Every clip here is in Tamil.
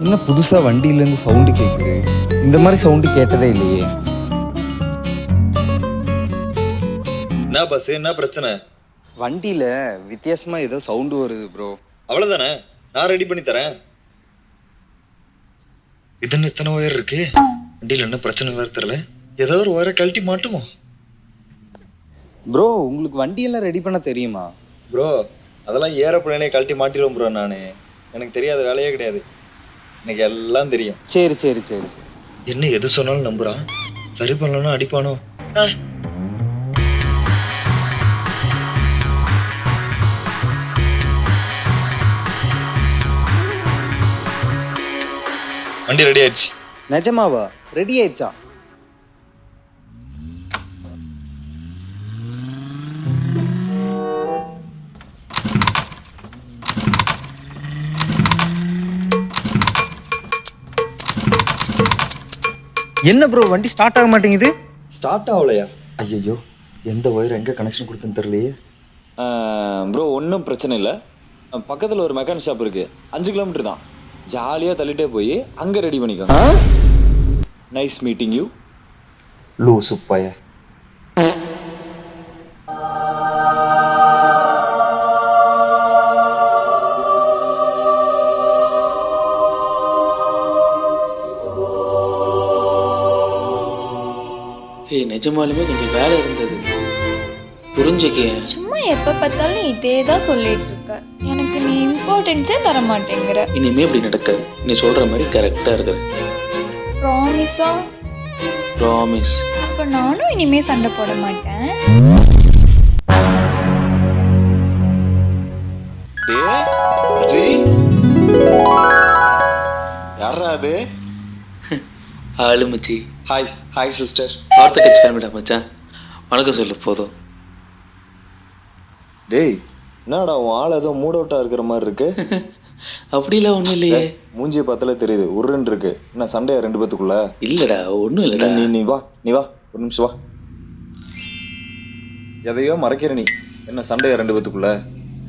என்ன புதுசாக வண்டியிலேருந்து சவுண்டு கேட்குது? இந்த மாதிரி சவுண்டு கேட்டதே இல்லையே. என்ன பஸ், என்ன பிரச்சனை? வண்டியில் வித்தியாசமாக ஏதோ சவுண்டு வருது ப்ரோ. அவ்வளோதானே, நான் ரெடி பண்ணி தரேன். இதுன்னு இத்தனை ஒயர் இருக்கு, வண்டியில் என்ன பிரச்சனை வேறு தெரியல. ஏதோ ஒரு ஒயரை கழட்டி மாட்டுவோம். ப்ரோ உங்களுக்கு வண்டியெல்லாம் ரெடி பண்ண தெரியுமா? ப்ரோ அதெல்லாம் ஏரோப்ளேனே கழட்டி மாட்டிடுவோம் ப்ரோ. எனக்கு தெரியாத வேலையே கிடையாது, எனக்கு எல்லாம் தெரியும். சரி சரி சரி சரி. என்ன எது சொன்னாலும் நம்புறான், சரி பண்ணலன்னா அடிப்பானோ. வண்டி ரெடி ஆயிடுச்சு. நிஜமாவா? ரெடி ஆயிடுச்சா? என்ன ப்ரோ வண்டி ஸ்டார்ட் ஆக மாட்டேங்குது? ஸ்டார்ட் ஆகலையா? ஐயோ, எந்த ஒயர் எங்கே கனெக்ஷன் கொடுத்துன்னு தெரியலையே. ப்ரோ ஒன்றும் பிரச்சனை இல்லை, பக்கத்தில் ஒரு மெக்கானிக் ஷாப் இருக்குது, 5 கிலோமீட்டர் தான். ஜாலியாக தள்ளிட்டே போய் அங்கே ரெடி பண்ணிக்கோங்க. Nice meeting you. லூசு பைய. நிஜமாலுமே கொஞ்சம் வேலை இருந்தது, புரிஞ்சுக்க. சும்மா எப்ப பார்த்தாலும் இதே தான் சொல்லிட்டு இருக்க, எனக்கு நீ இம்பார்ட்டன்ஸே தர மாட்டேங்கிற. இனிமே இப்படி நடக்க நீ சொல்ற மாதிரி கரெக்டா இருக்கிற. ப்ராமிஸா? ப்ராமிஸ். அப்ப நானும் இனிமே சண்டை போட மாட்டேன். யாரா அது? ஆளுமச்சி. Hi hi sister. ஆர்த்தடெக்ஸ் ஃபேமிலிடா மச்சான், வணக்கம் சொல்லு போதும். டேய் என்னடா உன் ஆள் ஏதோ மூட் அவுட்டா இருக்கிற மாதிரி இருக்கு. அப்படிலாம் ஒன்றும் இல்லையே. மூஞ்சியை பார்த்தாலே தெரியுது, உருன்னு இருக்கு. என்ன சண்டையா ரெண்டு பேத்துக்குள்ள? இல்லடா ஒன்றும் இல்லடா. நீ வா, நீ வா, ஒரு நிமிஷம் வா. எதையோ மறைக்கிற நீ. என்ன சண்டையா ரெண்டு பேத்துக்குள்ள?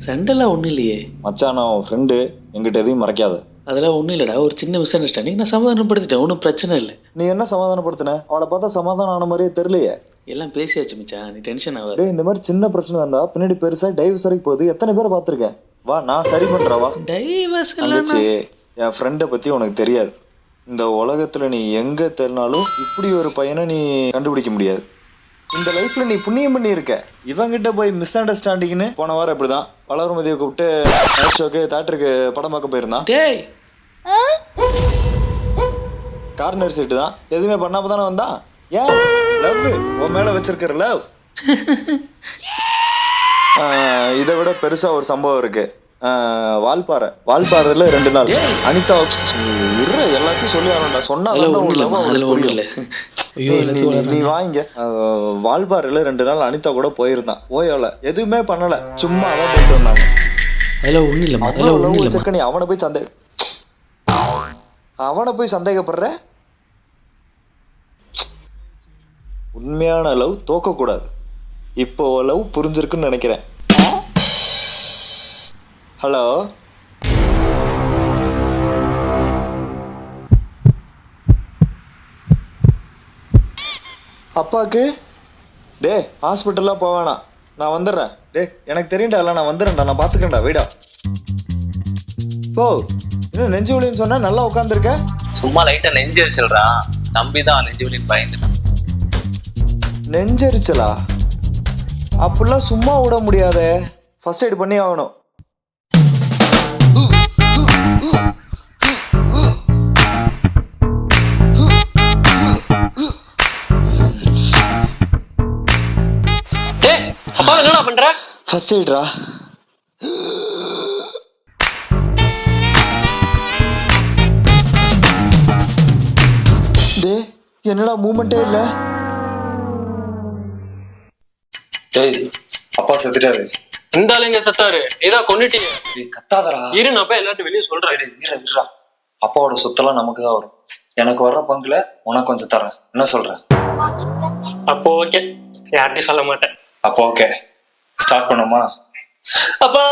சண்டைலாம் ஒன்றும் இல்லையே மச்சான், நான் உன் ஃப்ரெண்டு, எங்கிட்ட எதையும் மறைக்காத. அதெல்லாம் ஒன்றும் இல்லடா, ஒரு சின்ன மிஸ் அண்டர்ஸ்டாண்டிங், நான் சமாதானப்படுத்திட்டேன், ஒன்றும் பிரச்சனை இல்லை. நீ என்ன சமாதானப்படுத்தின? அவளை பார்த்தா சமாதானம் ஆன மாதிரியே தெரியலையே. எல்லாம் பேசியாச்சு மச்சான், நீ டென்ஷன் ஆகாது. டேய் இந்த மாதிரி சின்ன பிரச்சனை இருந்தா பின்னாடி பெருசா டைவர்ஸ் வரைக்கும் போகுது. எத்தனை பேரை பார்த்துருக்கேன். வா நான் சரி பண்றவா. டைவர்ஸ் தங்கச்சி, என் ஃப்ரெண்டை பத்தி உனக்கு தெரியாது. இந்த உலகத்துல நீ எங்க தேடினாலும் இப்படி ஒரு பையனை நீ கண்டுபிடிக்க முடியாது. இந்த லைஃப்ல நீ புண்ணியம் பண்ணி இருக்க. இவங்கிட்ட போய் மிஸ் அண்டர்ஸ்டாண்டிங்னு போன வாரம் இப்படிதான் வளர்மதியை கூப்பிட்டு நைட் ஷோக்கு தேட்டருக்கு படம் பார்க்க போயிருந்தான். டேய் கார்னர் சீட்டு தான், எதுவுமே பண்ணாம தானே வந்தான். ஏன் லவ், உன் மேல வச்சிருக்கிற லவ். இதை விட பெருசா ஒரு சம்பவம் இருக்கு. வால்பாறையில 2 நாள் அனிதா எல்லாத்தையும் சொல்லி ஆகணும்டா. சொன்னா நீ வாங்க. வால்பாறையில 2 நாள் அனிதா கூட போயிருந்தான். ஓயோல எதுவுமே பண்ணல, சும்மா அவன் போயிட்டு வந்தாங்க. நீ அவனை போய் சந்தேகப்படுற. உண்மையான லவ் தோக்க கூடாது. இப்போ லவ் புரிஞ்சிருக்குன்னு நினைக்கிறேன். ஹலோ, அப்பாக்கு டே ஹாஸ்பிட்டல்லாம் போவேணா, நான் வந்துடுறேன். டே எனக்கு தெரியும்டா, இல்லை நான் வந்துடுறேன்டா, நான் பார்த்துக்கிறேன்டா, வீடா. ஓ இன்னும் நெஞ்சு வலின்னு சொன்னா நல்லா உட்காந்துருக்க. சும்மா லைட்டா நெஞ்செரிச்சல்றா, நம்பிதான் நெஞ்சு வலின்னு பயந்துட்டான். நெஞ்செரிச்சலா? அப்படிலாம் சும்மா விட முடியாதே, ஃபர்ஸ்ட் எய்ட் பண்ணி ஆகணும். அப்பா என்னடா பண்ற? ஃபர்ஸ்ட் எய்ட்ரா. டே என்னடா மூமெண்டே இல்ல. டேய் அப்பா செத்துட்டாரு. இந்த ஆளுங்க செத்தாரு, நீதான் கொன்னுட்டியே. கத்தாதரா. இரு நான் போய் எல்லாரும் வெளியே சொல்றேன். இருடா, அப்பாவோட சொத்தெல்லாம் நமக்கு தான் வரும். எனக்கு வர்ற பங்குல உனக்கு கொஞ்சம் தரேன், என்ன சொல்ற? அப்போ ஓகே, யார்ட்டையும் சொல்ல மாட்டேன். அப்போ ஓகே, ஸ்டார்ட் பண்ணுமா? அப்பா